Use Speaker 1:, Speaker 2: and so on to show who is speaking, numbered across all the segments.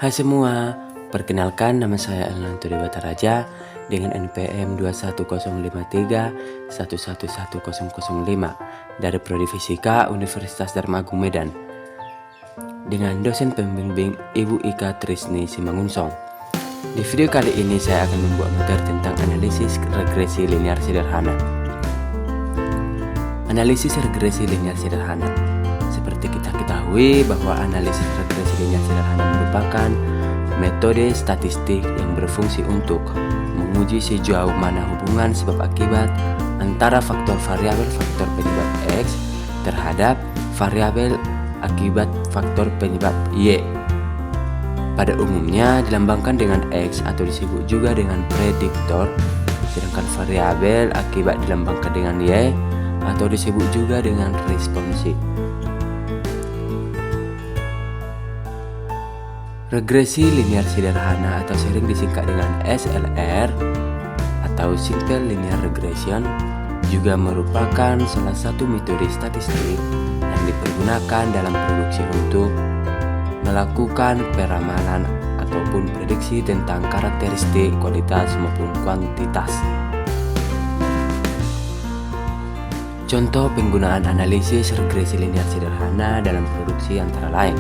Speaker 1: Hai semua, perkenalkan nama saya Elnanto Dewata Raja dengan NPM 21053 111005 dari Prodi Fisika Universitas Dharma Agung Medan dengan dosen pembimbing Ibu Ika Trisni Simangunsong. Di video kali ini saya akan membuat materi tentang analisis regresi linear sederhana. Analisis regresi linear sederhana. Seperti kita ketahui bahwa analisis regresi linear sederhana merupakan metode statistik yang berfungsi untuk menguji sejauh mana hubungan sebab akibat antara faktor variabel faktor penyebab X terhadap variabel akibat faktor penyebab Y. Pada umumnya dilambangkan dengan X atau disebut juga dengan prediktor, sedangkan variabel akibat dilambangkan dengan Y atau disebut juga dengan responsi. Regresi linear sederhana atau sering disingkat dengan SLR atau Simple Linear Regression juga merupakan salah satu metode statistik yang dipergunakan dalam produksi untuk melakukan peramalan ataupun prediksi tentang karakteristik kualitas maupun kuantitas. Contoh penggunaan analisis regresi linear sederhana dalam produksi antara lain: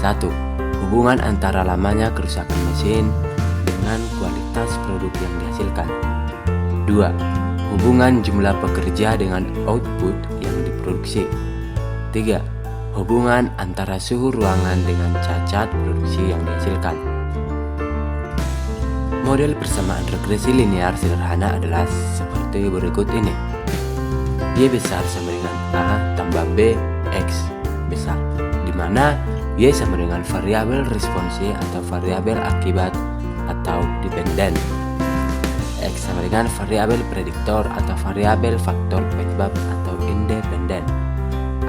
Speaker 1: 1. Hubungan antara lamanya kerusakan mesin dengan kualitas produk yang dihasilkan. 2. Hubungan jumlah pekerja dengan output yang diproduksi. 3. Hubungan antara suhu ruangan dengan cacat produksi yang dihasilkan. Model persamaan regresi linear sederhana adalah seperti berikut ini. Y besar sama dengan A tambah B X besar, di mana Y sama dengan variabel responsi atau variabel akibat atau dependen. X sama dengan variabel prediktor atau variabel faktor penyebab atau independen.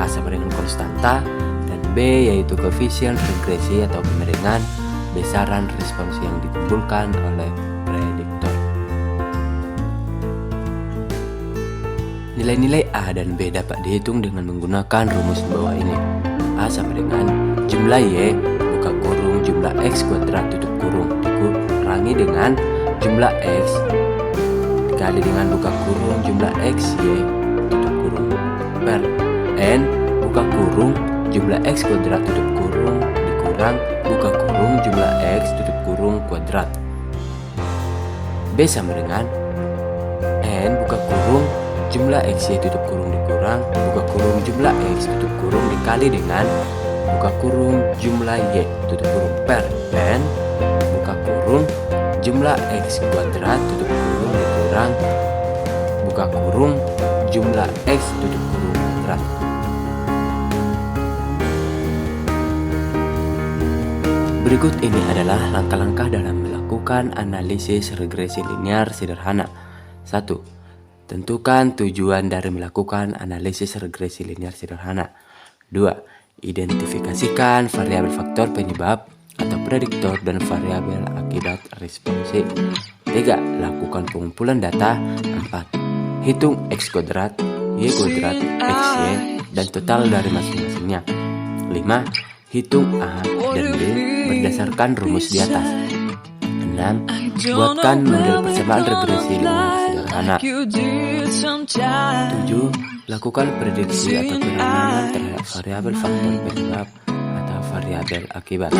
Speaker 1: A sama dengan konstanta dan B yaitu koefisien regresi atau kemiringan besaran responsi yang dikumpulkan oleh prediktor. Nilai-nilai A dan B dapat dihitung dengan menggunakan rumus bawah ini. A sama dengan jumlah Y buka kurung jumlah X kuadrat tutup kurung dikurangi dengan jumlah X dikali dengan buka kurung jumlah X Y tutup kurung per N buka kurung jumlah X kuadrat tutup kurung dikurang buka kurung jumlah X tutup kurung kuadrat. B sama dengan N buka kurung jumlah X Y tutup kurung dikurang buka kurung jumlah X tutup kurung dikali dengan buka kurung jumlah Y tutup kurung per N buka kurung jumlah X kuadrat tutup kurung dikurang buka kurung jumlah X tutup kurung kuadrat. Berikut ini adalah langkah-langkah dalam melakukan analisis regresi linear sederhana. 1. Tentukan tujuan dari melakukan analisis regresi linear sederhana. 2. Identifikasikan variabel faktor penyebab atau prediktor dan variabel akibat responsi. 3. Lakukan pengumpulan data. 4. Hitung X kuadrat, Y kuadrat, XY dan total dari masing-masingnya. 5. Hitung A dan B berdasarkan rumus di atas. 6. Buatkan model persamaan regresi linear sederhana. 7. Lakukan prediksi atau peramalan terhadap variabel faktor penyebab atau variabel akibat.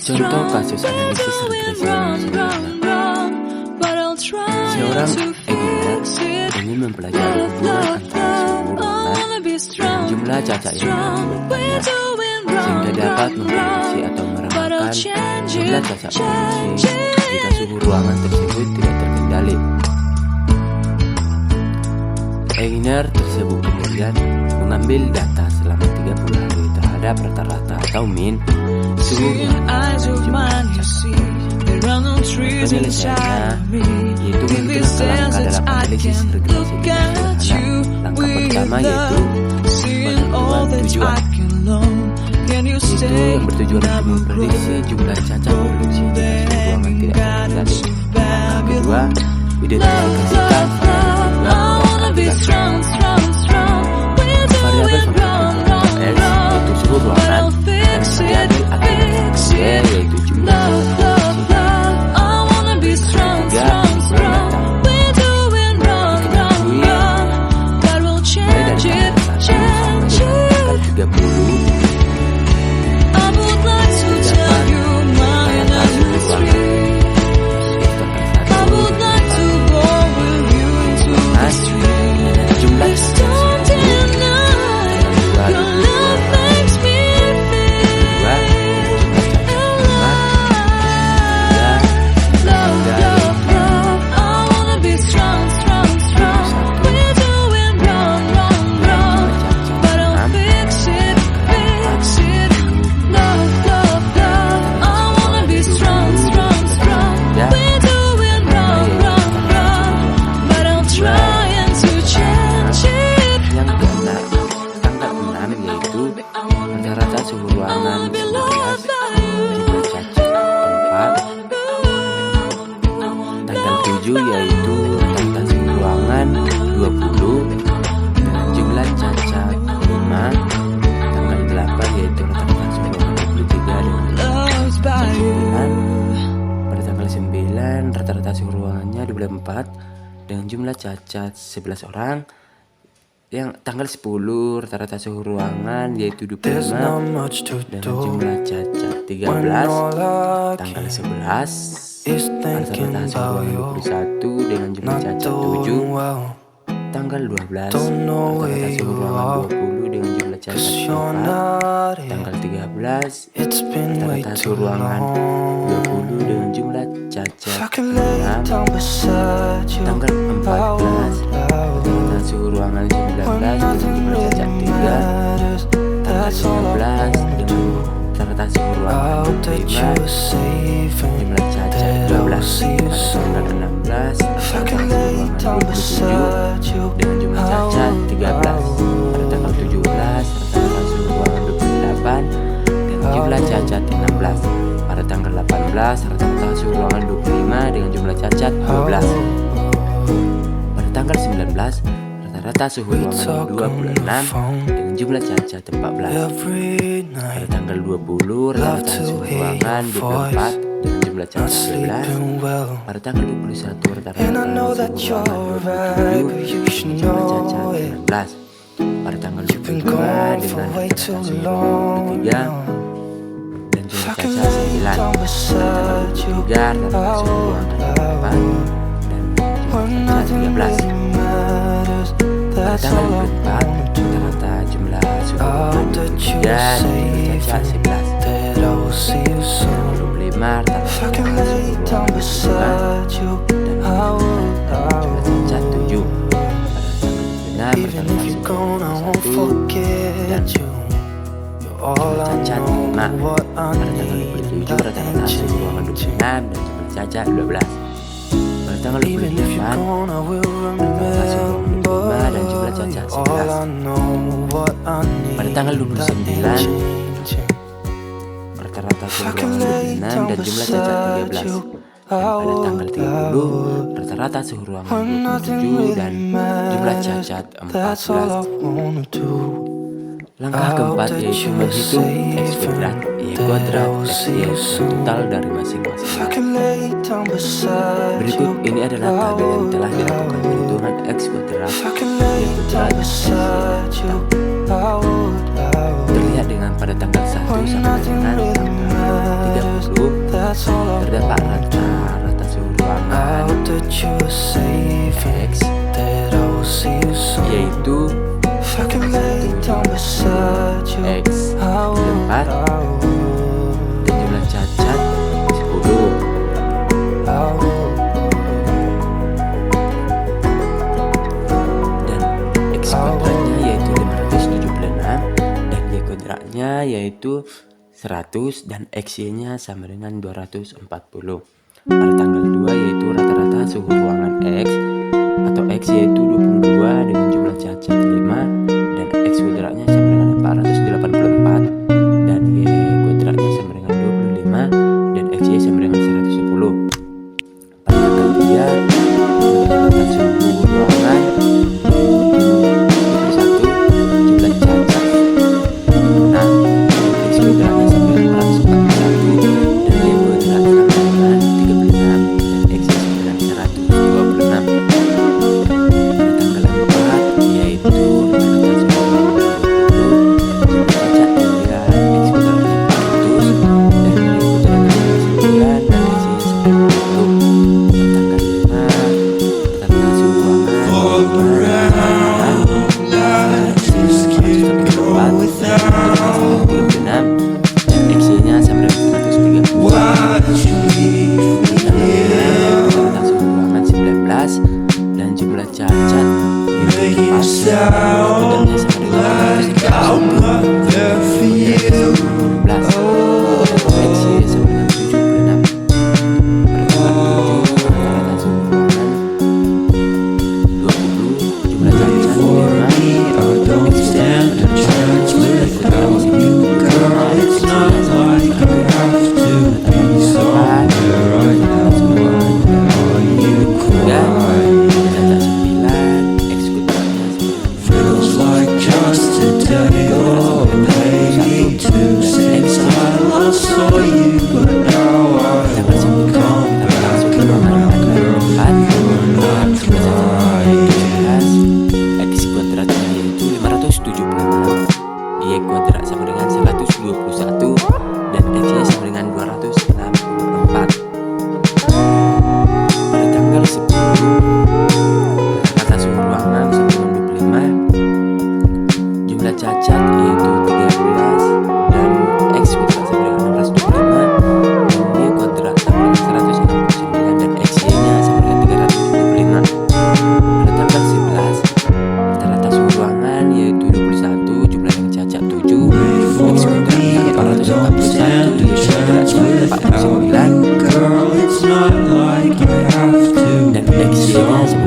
Speaker 1: Contoh kasus analisis regresi linear sederhana. Seorang engineer ingin mempelajari hubungan antara suhu ruangan dan jumlah cacat yang dihasilkannya, sehingga dapat memprediksi atau meramalkan jumlah cacat produksi jika suhu ruangan tersebut tidak terkendali. Engineer tersebut kemudian mengambil data selama 30 hari terhadap rata-rata atau min suhu ruangan dan jumlah cacat. Penyelesaiannya yaitu menghitung langkah dalam analisis regresi linear sederhana. Langkah pertama yaitu penentuan tujuan, yaitu yang bertujuan untuk memprediksi jumlah cacat produksi jika suhu ruangan tidak terkendali. Langkah kedua, identifikasikan variabel penyebab. Variabel faktor penyebab X yaitu suhu ruangan jumlah cacat 11 orang. Yang tanggal 10 rata-rata suhu ruangan yaitu 25 dengan jumlah cacat 13. Tanggal 11 rata-rata suhu ruangan 21 dengan jumlah cacat 7. Tanggal 12 rata-rata suhu ruangan 20 dengan jumlah cacat 4. Tanggal 13 rata-rata suhu ruangan 20 dengan jumlah cacat 6. Tanggal 14 rata-rata suhu ruangan 19 dengan jumlah cacat 3. Tanggal 19 dengan rata-rata suhu ruangan 25 jumlah cacat 12. Tanggal 16 rata-rata suhu ruangan 27 dengan jumlah cacat 13. Pada tanggal 17 rata-rata suhu ruangan 28 dengan jumlah cacat 16. Pada tanggal 18 rata-rata suhu ruangan 25 dengan jumlah cacat 12. Pada tanggal 19 rata-rata suhu ruangan 26 dengan jumlah cacat 14. Pada tanggal 20 rata-rata suhu ruangan 24 dengan jumlah cacat 11. Pada tanggal 21 rata-rata suhu ruangan 27 dengan jumlah cacat 19. Pada tanggal 22 dengan rata-rata suhu ruangan 23 dan jumlah cacat 9. Pada tanggal 23 rata-rata suhu ruangan 4 dan jumlah cacat 13. Pada tanggal 24 rata-rata jumlah suhu ruangan 23 dan jumlah cacat 11. Tanggal 25 rata-rata suhu ruangan 5 dan jumlah cacat 7. Pada tanggal 26 rata-rata suhu ruangan 1 dan jumlah cacat 5. Pada tanggal 27 rata-rata suhu ruangan 26 dan jumlah cacat 12. Pada tanggal 28 rata-rata suhu ruangan 25 dan jumlah cacat 11. Pada tanggal 29 rata-rata suhu ruangan 26 dan jumlah cacat 13. Dan pada tanggal 30 rata-rata suhu ruangan 27 dan jumlah cacat 14. Langkah keempat yaitu menghitung X kuadrat, Y kuadrat, XY dan total dari masing-masing. Berikut ini adalah tabel yang telah dilakukan perhitungan X kuadrat, Y kuadrat, XY dan total. Terlihat dengan pada tanggal 1 sampai dengan tanggal 30 terdapat rata suhu ruangan X yaitu X 4 dan jumlah cacat 10. Dan X kuadratnya yaitu 576 dan Y kuadratnya yaitu 100 dan XY-nya sama dengan 240. Pada tanggal 2 yaitu rata-rata suhu ruangan X atau X yaitu 22 dengan jumlah cacat 5 dan X kuadratnya sama dengan 484 dan Y kuadratnya sama dengan 25 dan XY sama dengan 110. Pada tanggal 3 rata-rata suhu ruangan 21 jumlah cacat 6 X kuadratnya sama dengan 441 dan Y kuadrat sama dengan 36 dan XY sama dengan 126. Dan jumlah cacat
Speaker 2: Now I come back.
Speaker 1: 176, Y kuadrat sama dengan 121, dan X-nya sama dengan 264. Pada tanggal 10, kata suhu ruangan sama dengan 25, jumlah cacat yaitu 13, dan X kuadrat sama dengan 625, dan Y kuadrat sama dengan 169, dan X-nya sama dengan 325. Pada tanggal 11, rata-rata suhu ruangan yaitu 21, jumlah yang cacat 7, X kuadratnya 441, Y kuadratnya 49, dan X-nya sama dengan 127. Pada tanggal 12, rata-rata suhu ruangan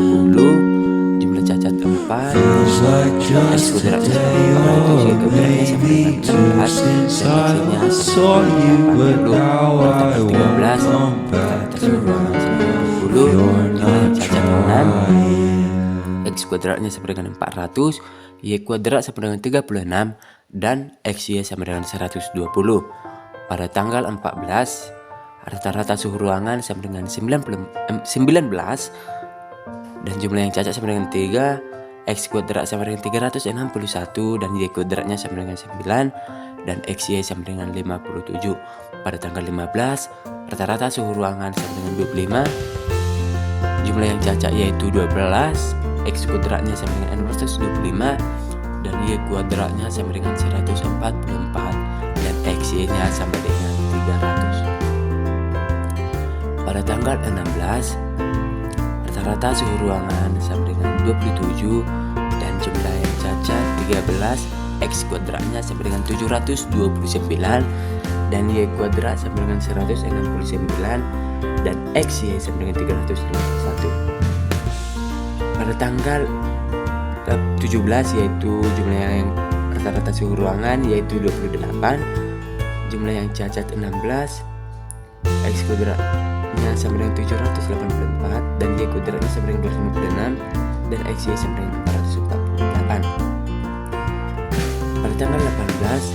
Speaker 1: 20, jumlah cacat 4, X kuadratnya sama dengan 400, Y kuadratnya sama dengan 16, dan X-nya sama dengan 80. Pada tanggal 13, rata-rata suhu ruangan sama dengan 20, jumlah yang cacat 6, X kuadratnya sama dengan 400, Y kuadrat sama dengan 36, dan X-Y sama dengan 120. Pada tanggal 14, rata-rata suhu ruangan sama dengan 19, dan jumlah yang cacat sama dengan 3, X kuadrat sama dengan 361, dan Y kuadratnya sama dengan 9, dan XY sama dengan 57. Pada tanggal 15, rata-rata suhu ruangan sama dengan 25, jumlah yang cacat yaitu 12, X kuadratnya sama dengan 625, dan Y kuadratnya sama dengan 144, dan XY-nya sama dengan 300. Pada tanggal 16, rata-rata suhu ruangan sama dengan 27, dan jumlah yang cacat 13, X kuadratnya sama dengan 729, dan Y kuadrat sama dengan 169, dan XY sama dengan 351. Pada tanggal 17 yaitu jumlah yang rata-rata suhu ruangan yaitu 28, jumlah yang cacat 16, X kuadratnya sama dengan 784, dan Y kuadratnya sama dengan 256, dan XY sama dengan 448. Pada tanggal 18,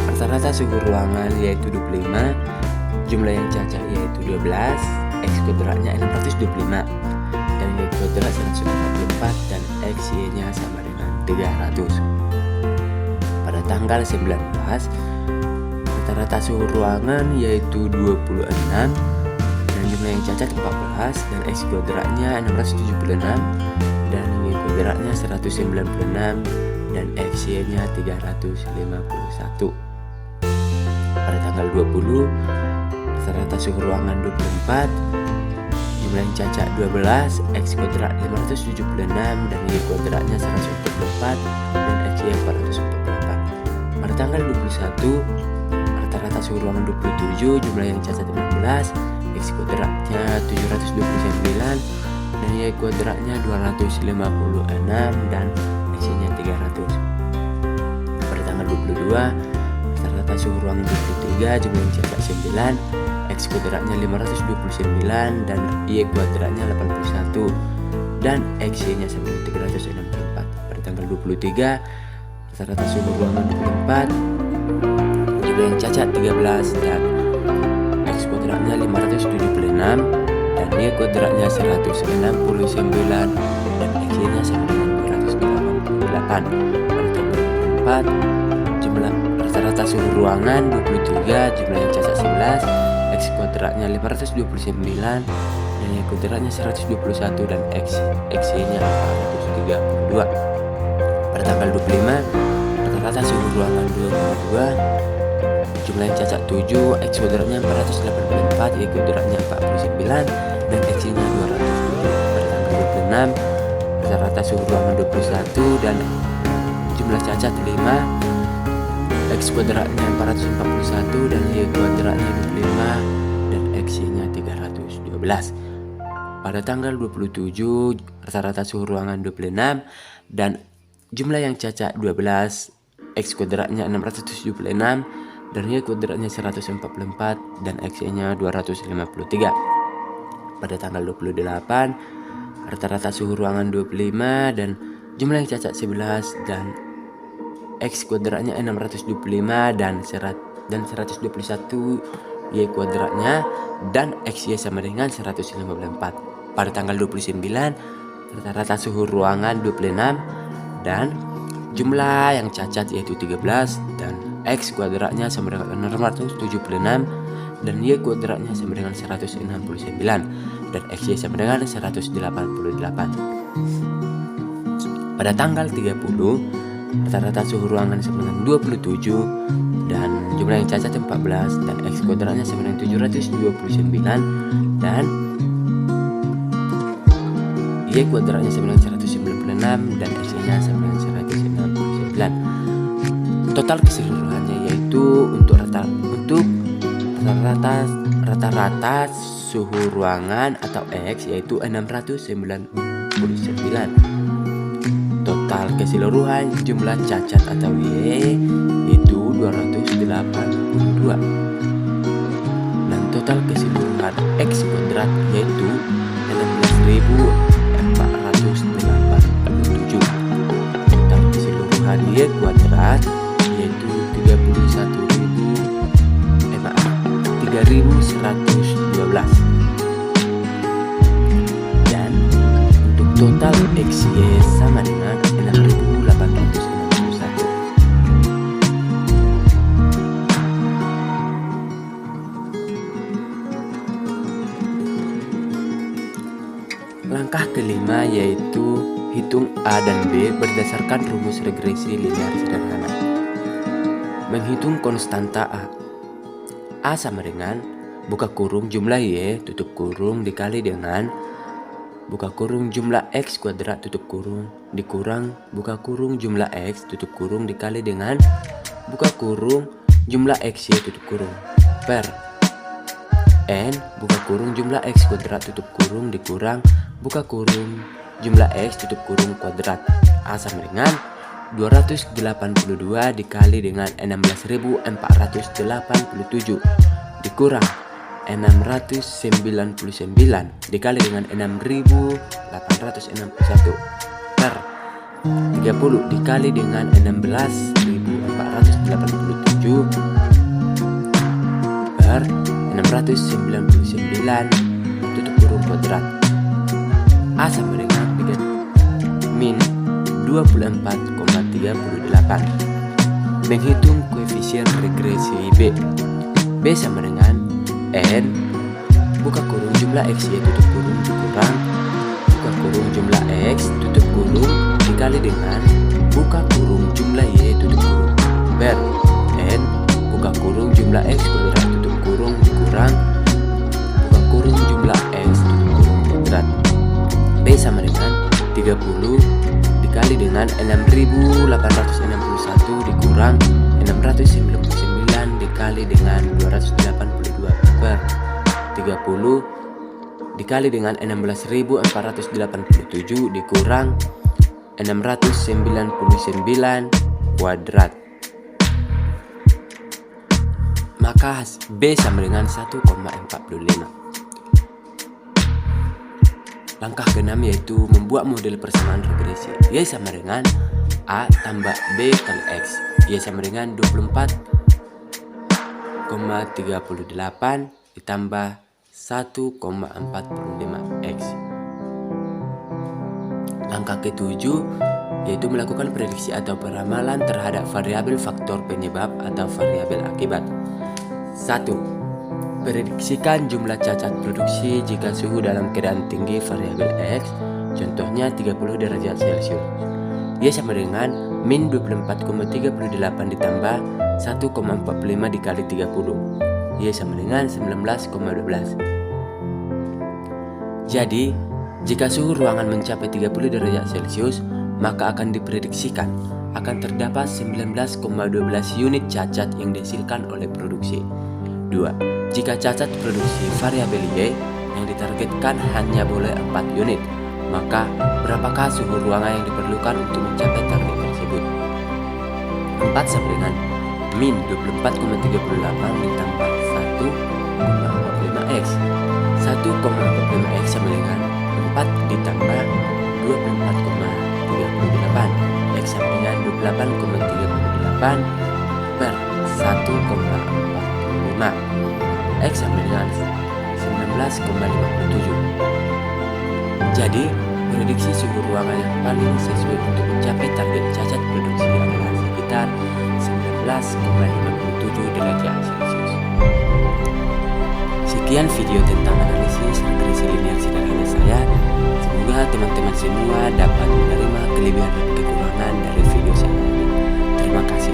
Speaker 1: rata-rata suhu ruangan yaitu 25, jumlah yang cacat yaitu 12, X kuadratnya 625, dan Y kuadrat 144, dan XY-nya sama dengan 300. Pada tanggal 19, rata-rata suhu ruangan yaitu 26, dan jumlah yang cacat 14, dan X kuadratnya 676, dan Y kuadratnya 196, dan XY-nya 351. Pada tanggal 20, rata-rata suhu ruangan 24, jumlah yang cacat 12, X kuadrat 576, dan Y kuadratnya 144, dan XY 448. Pada tanggal 21, rata-rata suhu ruangan 27, jumlah yang cacat 15, X kuadratnya 729, dan Y kuadratnya 256, dan XY-nya 300. Pada tanggal 22, rata-rata suhu ruangan 23, jumlah yang cacat 9, X kuadratnya 529, dan Y kuadratnya 81, dan XY-nya sama dengan 364. Pada tanggal 23, rata-rata suhu ruangan 24, jumlah yang cacat 13, dan X kuadratnya 576, dan Y kuadratnya 169, dan XY-nya sama dengan 288. Pada tanggal 24, jumlah rata-rata suhu ruangan 23, jumlah yang cacat 11, X kuadratnya 529, dan Y kuadratnya 121, dan XY-nya 432. Pada tanggal 25, rata-rata suhu ruangan 22, jumlah yang cacat 7, X kuadratnya 484, Y kuadratnya 49, dan XY-nya 207. Pada tanggal 26, rata-rata suhu ruangan 21, dan jumlah cacat 5, X kuadratnya 441, dan Y kuadratnya 25, dan XY-nya 312. Pada tanggal 27, rata-rata suhu ruangan 26, dan jumlah yang cacat 12, X kuadratnya 676, dan Y kuadratnya 144, dan XY-nya 253. Pada tanggal 28, rata-rata suhu ruangan 25, dan jumlah yang cacat 11, dan X kuadratnya 625, dan 121, Y kuadratnya, dan XY sama dengan 154. pada tanggal 29, rata-rata suhu ruangan 26, dan jumlah yang cacat yaitu 13, dan X kuadratnya sama dengan 676, dan Y kuadratnya sama dengan 169, dan XY sama dengan 188. Pada tanggal 30, rata-rata suhu ruangan sama dengan 27, dan jumlah yang cacat 14, dan X kuadratnya sama dengan 729, dan Y kuadratnya sama dengan 196, dan XY-nya sama dengan 169. Total keseluruhannya yaitu untuk rata-rata suhu ruangan atau X yaitu 699. Total keseluruhan jumlah cacat atau Y itu 282. Dan total keseluruhan X kuadrat yaitu 16.487. Total keseluruhan Y kuadrat yaitu 3.112. Dan untuk total XY sama dengan 6.861. Langkah kelima yaitu hitung A dan B berdasarkan rumus regresi linear sederhana. Menghitung konstanta A sama dengan buka kurung jumlah Y tutup kurung dikali dengan buka kurung jumlah X kuadrat tutup kurung dikurang buka kurung jumlah X tutup kurung dikali dengan buka kurung jumlah XY tutup kurung per N buka kurung jumlah X kuadrat tutup kurung dikurang buka kurung jumlah X tutup kurung kuadrat. A sama dengan 282 dikali dengan 16.487 dikurang 699 dikali dengan 6.861 per 30 dikali dengan 16.487 per 699 tutup kurung kuadrat. A sama dengan min 24,38. Menghitung koefisien regresi B. B sama dengan N buka kurung jumlah XY tutup kurung dikurang buka kurung jumlah X tutup kurung dikali dengan buka kurung jumlah Y tutup kurung per N buka kurung jumlah X kuadrat tutup kurung dikurang buka kurung jumlah X tutup kurung kuadrat. B sama dengan 30 dikali dengan 6.861 dikurang 699 dikali dengan 282 per 30 dikali dengan 16.487 dikurang 699 kuadrat. Maka B sama dengan 1,45. Langkah keenam yaitu membuat model persamaan regresi. Y sama dengan A tambah B kali X. Y sama dengan 24,38 ditambah 1,45 X. Langkah ketujuh yaitu melakukan prediksi atau peramalan terhadap variabel faktor penyebab atau variabel akibat. 1. Prediksikan jumlah cacat produksi jika suhu dalam keadaan tinggi variabel X, contohnya 30 derajat Celcius. Y sama dengan min 24,38 ditambah 1,45 dikali 30. Y sama dengan 19,12. Jadi, jika suhu ruangan mencapai 30 derajat Celcius, maka akan diprediksikan akan terdapat 19,12 unit cacat yang dihasilkan oleh produksi. 2. Jika cacat produksi variabel Y yang ditargetkan hanya boleh 4 unit, maka berapakah suhu ruangan yang diperlukan untuk mencapai target tersebut? 4 sama dengan min 24,38 ditambah 1,45 X. 1,45 X sama dengan 4 ditambah 24,38. X sama dengan 28,38 per 1,45. X sama dengan 19,57. Jadi, prediksi suhu ruangan yang paling sesuai untuk mencapai target cacat produksi adalah sekitar 19,57 derajat Celcius. Sekian video tentang analisis regresi linear sederhana saya. Semoga teman-teman semua dapat menerima kelebihan dan kekurangan dari video saya. Terima kasih.